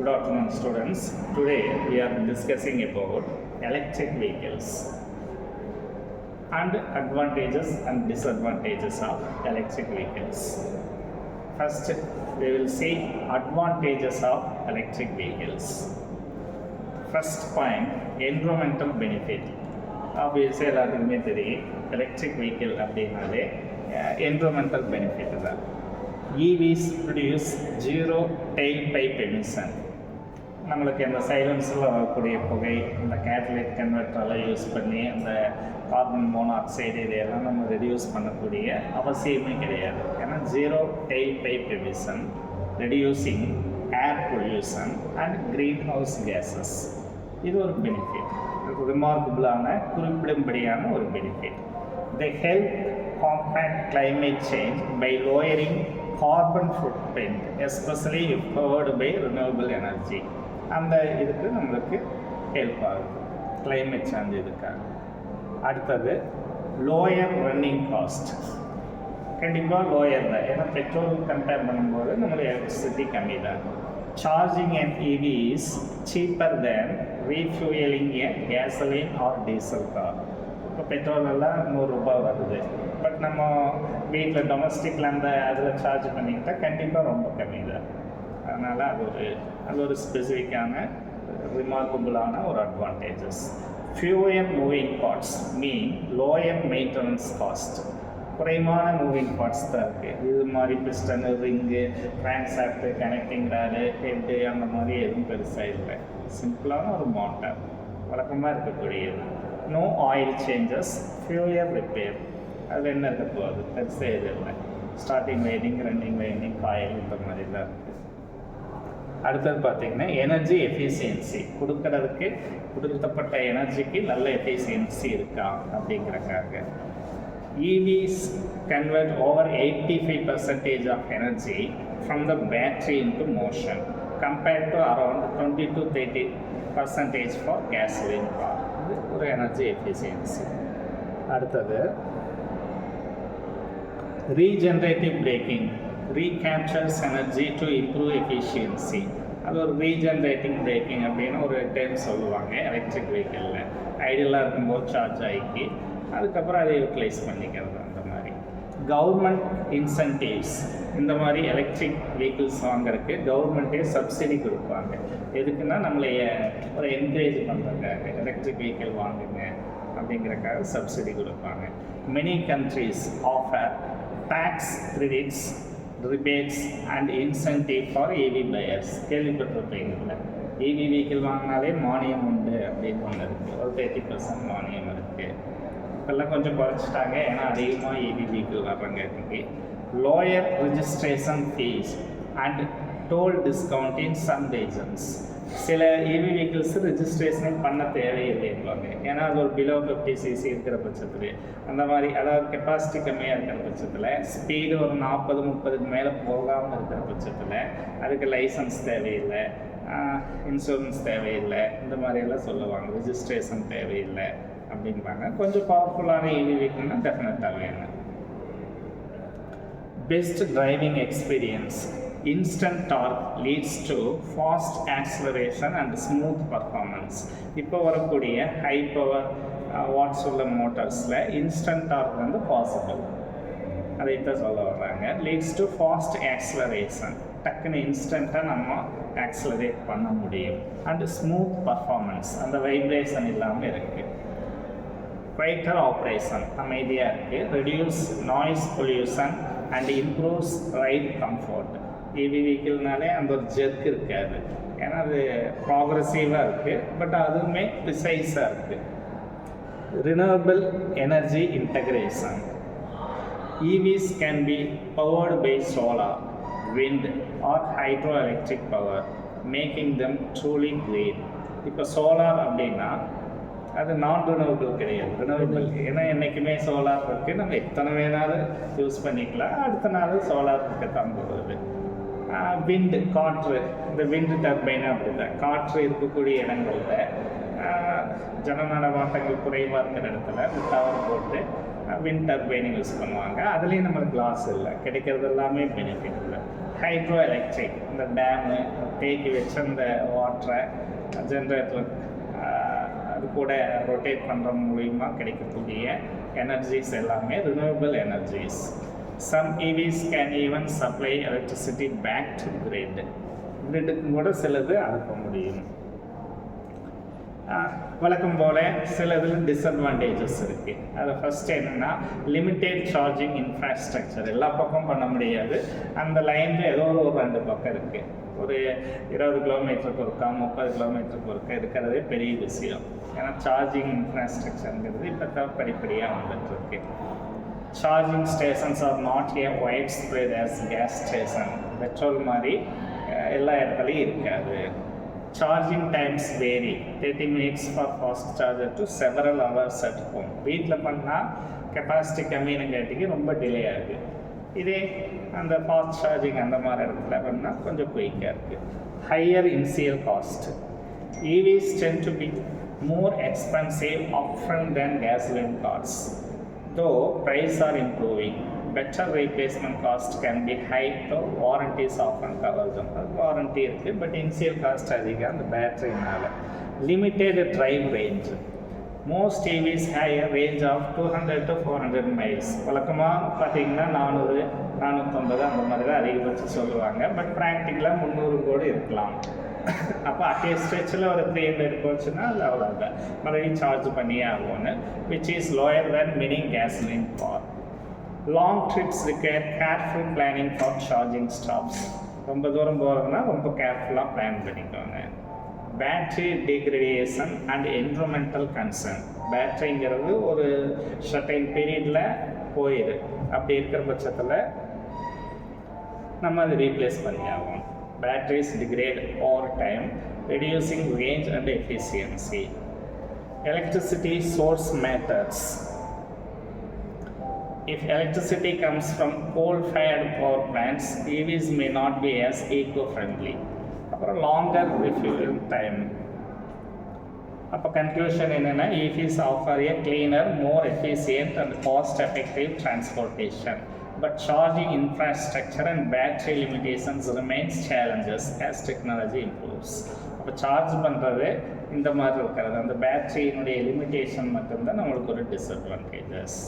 Good afternoon, students. Today we are discussing about electric vehicles and advantages and disadvantages of electric vehicles. First, we will see advantages of electric vehicles. First point, environmental benefit. Obviously, எல்லாத்துக்குமே தெரியும் electric vehicle அப்படின்னாலே environmental benefit தான். EVs produce zero tailpipe emission. நம்மளுக்கு இந்த சைலன்ஸில் வரக்கூடிய புகை, இந்த Catholic கன்வெர்ட்டரெல்லாம் use பண்ணி அந்த கார்பன் மோனாக்சைடு இதையெல்லாம் நம்ம ரெடியூஸ் பண்ணக்கூடிய அவசியமே கிடையாது. ஏன்னா zero tail pipe emission, reducing air pollution and green house gases. இது ஒரு பெனிஃபிட், ரிமார்க்கபிளான குறிப்பிடும்படியான ஒரு benefit. They help combat climate change by lowering carbon footprint, especially if powered by renewable energy. அந்த இதுக்கு நம்மளுக்கு ஹெல்ப் ஆகுது கிளைமேட் சேஞ்ச் இதுக்காக. அடுத்தது லோயர் ரன்னிங் காஸ்ட். கண்டிப்பாக லோயர் தான், ஏன்னா பெட்ரோல் கம்பேர் பண்ணும்போது நம்மளுடைய எலக்ட்ரிசிட்டி கம்மி தான். Charging and EV is cheaper than refueling a gasoline or diesel car. இப்போ பெட்ரோல் எல்லாம் ₹100 வருது, பட் நம்ம வீட்டில் டொமஸ்டிக்கில் அந்த அதில் சார்ஜ் பண்ணிக்கிட்டால் கண்டிப்பாக ரொம்ப கம்மி தான். அதனால் அது ஒரு ஸ்பெசிஃபிக்கான ரிமார்க்கபுளான ஒரு advantages. Fewer moving parts mean lower maintenance cost. குறைவான மூவிங் பார்ட்ஸ் தான் இருக்குது. இது மாதிரி பிஸ்டனு, ரிங்கு, ட்ரான்சாக்டு, கனெக்டிங் ராடு, ஹெட்டு அந்த மாதிரி எதுவும் பெருசாக இல்லை. சிம்பிளான ஒரு மோட்டார், வழக்கமாக இருக்கக்கூடியது. No oil changes, fewer repair. அதில் என்ன இருக்க போகுது, பெருசாக எது இல்லை. Starting winding, running winding, coil இந்த மாதிரி தான் இருக்குது. அடுத்தது பார்த்திங்கன்னா எனர்ஜி எஃபிஷியன்சி. கொடுக்கப்பட்ட எனர்ஜிக்கு நல்ல எஃபிஷியன்சி இருக்கா அப்படிங்கிறக்காக. EVs convert over 85% of energy from the battery into motion compared to around 20-30% for gasoline car. இது ஒரு எனர்ஜி எஃபிஷியன்சி. அடுத்தது regenerative braking. Recaptures energy to improve efficiency. அது ஒரு ரீஜென்ரேட்டிங் பிரேக்கிங் அப்படின்னு ஒரு டைம் சொல்லுவாங்க எலக்ட்ரிக் வெஹிக்கிளில். ஐடியலாக இருக்கும்போது சார்ஜ் ஆகி அதுக்கப்புறம் அதை யூட்டிலைஸ் பண்ணிக்கிறது. அந்த மாதிரி கவர்மெண்ட் இன்சென்டிவ்ஸ். இந்த மாதிரி எலக்ட்ரிக் வெஹிக்கிள்ஸ் வாங்குறதுக்கு கவர்மெண்ட்டே சப்சிடி கொடுப்பாங்க. எதுக்குன்னா நம்மளைய ஒரு என்கரேஜ் பண்ணுறதுக்காக எலக்ட்ரிக் வெஹிக்கிள் வாங்குங்க அப்படிங்கிறக்காக சப்சிடி கொடுப்பாங்க. Many countries offer tax credits, rebates and incentive for EV buyers. கேள்விப்பட்டிருப்பீங்கல்ல, EV வெஹிக்கிள் வாங்கினாலே மானியம் உண்டு அப்படின்னு ஒன்று இருக்குது. ஒரு 30% மானியம் இருக்குது. இப்போல்லாம் கொஞ்சம் குறைச்சிட்டாங்க, ஏன்னா அதிகமாக EV வெஹிக்கிள் வர்றங்காட்டிக்கு. Lower registration fees and toll discount in some regions. சில EV வெஹிக்கிள்ஸ் ரிஜிஸ்ட்ரேஷனே பண்ண தேவையில்லைன்னுவாங்க, ஏன்னா அது ஒரு பிலோ 50cc இருக்கிற பட்சத்தில், அந்த மாதிரி அதாவது கெப்பாசிட்டி கம்மியாக இருக்கிற பட்சத்தில், ஸ்பீடு ஒரு 40-30க்கு மேலே போகாமல் இருக்கிற பட்சத்தில் அதுக்கு லைசன்ஸ் தேவையில்லை, இன்சூரன்ஸ் தேவையில்லை, இந்த மாதிரியெல்லாம் சொல்லுவாங்க. ரிஜிஸ்ட்ரேஷன் தேவையில்லை அப்படின்பாங்க. கொஞ்சம் பவர்ஃபுல்லான EV வெஹிக்கிள்னா டெஃபினட்டாக வேணும். Best driving experience. Instant torque leads to fast acceleration and smooth performance. இப்போ வரக்கூடிய ஹை பவர் வாட்ஸ் உள்ள மோட்டார்ஸில் இன்ஸ்டன்ட் டார்க் வந்து பாசிபிள், அதைத்தான் சொல்ல வர்றாங்க. லீட்ஸ் டு ஃபாஸ்ட் ஆக்சிலரேஷன், டக்குன்னு இன்ஸ்டண்ட்டாக நம்ம ஆக்சிலரேட் பண்ண முடியும். அண்ட் ஸ்மூத் பர்ஃபார்மன்ஸ், அந்த வைப்ரேஷன் இல்லாமல் இருக்குது. குவைட்டர் ஆப்ரேஷன், அமைதியாக இருக்குது. Reduce noise pollution and improves right comfort. EV வெஹிக்கிள்னாலே அந்த ஒரு ஜெர்க் இருக்காது, ஏன்னா அது ப்ராக்ரெசிவாக இருக்குது, பட் அதுவுமே ப்ரிசைஸாக இருக்குது. Renewable energy integration. EVs can be powered by solar, wind or hydroelectric power, making them truly green. இப்போ சோலார் அப்படின்னா அது நான் ரினியூவபிள் கிடையாது, ரினியூவபிள். ஏன்னா என்றைக்குமே சோலார் இருக்குது, நம்ம எத்தனை வேணாலும் யூஸ் பண்ணிக்கலாம். அடுத்த நாள் சோலார் இருக்கத்தான் போகுது. விண்டு, காற்று, இந்த விண்டு டர்பைன் அப்படிதான். காற்று இருக்கக்கூடிய இடங்களில் ஜனநடமாட்டங்கள் குறைவாக இருக்கிற இடத்துல டவர் போட்டு விண்ட் டர்பைன் யூஸ் பண்ணுவாங்க. அதுலேயும் நம்மளுக்கு லாஸ் இல்லை, கிடைக்கிறது எல்லாமே பெனிஃபிட் இல்லை. ஹைட்ரோ எலக்ட்ரிக், இந்த டேமு தேக்கி வச்சு அந்த வாட்டரை ஜென்ரேட்டர் அது கூட ரொட்டேட் பண்ணுற மூலிமா கிடைக்கக்கூடிய எனர்ஜிஸ் எல்லாமே renewable energies. Some EVs can even supply electricity back to grid, கிரிட்டுக்கும் கூட சிலது அனுப்ப முடியும். வழக்கம் போல் சில இதில் டிஸ்அட்வான்டேஜஸ் இருக்குது. அதில் ஃபஸ்ட்டு என்னென்னா லிமிட்டெட் சார்ஜிங் இன்ஃப்ராஸ்ட்ரக்சர். எல்லா பக்கம் பண்ண முடியாது, அந்த லைனில் ஏதோ ஒரு 2 பக்கம் இருக்குது. ஒரு 20 கிலோமீட்டருக்கு ஒருக்கா 30 கிலோமீட்டருக்கு ஒருக்கா இருக்கிறதே பெரிய விஷயம். ஏன்னா சார்ஜிங் இன்ஃப்ராஸ்ட்ரக்சருங்கிறது இப்போ தான் படிப்படியாக வந்துட்டுருக்கு. Charging stations are not a wide spread as gas station. Petrol மாதிரி எல்லா இடத்துலையும் இருக்காது. Charging times vary. 30 minutes for fast charger to several hours at home. வீட்டில் பண்ணால் கெப்பாசிட்டி கம்மினுங்காட்டிக்கு ரொம்ப டிலே ஆகுது. இதே அந்த ஃபாஸ்ட் சார்ஜிங் அந்த மாதிரி இடத்துல பண்ணால் கொஞ்சம் குயிக்காக இருக்குது. Higher initial cost. EVs tend to be more expensive upfront than gasoline cars. Though prices are improving, better replacement cost can be high, though warranties often cover them. Warranty இருக்குது, but initial cost அதிகம் அந்த பேட்டரினால. Limited drive range. Most EVs have a range of 200 to 400 miles. வழக்கமாக பார்த்தீங்கன்னா 400, 450 அந்த மாதிரி தான் அதிகபட்சம் சொல்லுவாங்க. பட் ப்ராக்டிக்கலாக 300 கூட இருக்கலாம். அப்போ அட்டே ஸ்ட்ரெச்சில் ஒரு 300 போச்சுன்னா அது அவ்வளோதான், மறுபடியும் சார்ஜ் பண்ணியே ஆகும்னு. Which is lower than many gasoline car. Long trips require careful planning for charging stops. ரொம்ப தூரம் போகிறதுனா ரொம்ப கேர்ஃபுல்லாக பிளான் பண்ணிக்கோங்க. Battery degradation and environmental concern. பேட்ரிங்கிறது ஒரு சர்டைன் பீரியடில் போயிடு. அப்படி இருக்கிற பட்சத்தில் நம்ம அதை ரீப்ளேஸ் பண்ணி ஆகும். Batteries degrade over time, reducing range and efficiency. Electricity source matters. If electricity comes from coal-fired power plants, EVs may not be as eco-friendly. அப்புறம் longer refueling time. அப்போ கன்க்ளூஷன் என்னென்னா, EVs offer a cleaner, more efficient and cost-effective transportation. But charging infrastructure and battery limitations remains challenges as technology improves. அப்போ charge பண்ணுறது இந்த மாதிரி இருக்கிறது, அந்த பேட்டரியினுடைய limitation மட்டும்தான் நம்மளுக்கு ஒரு டிஸ்அட்வான்டேஜஸ்.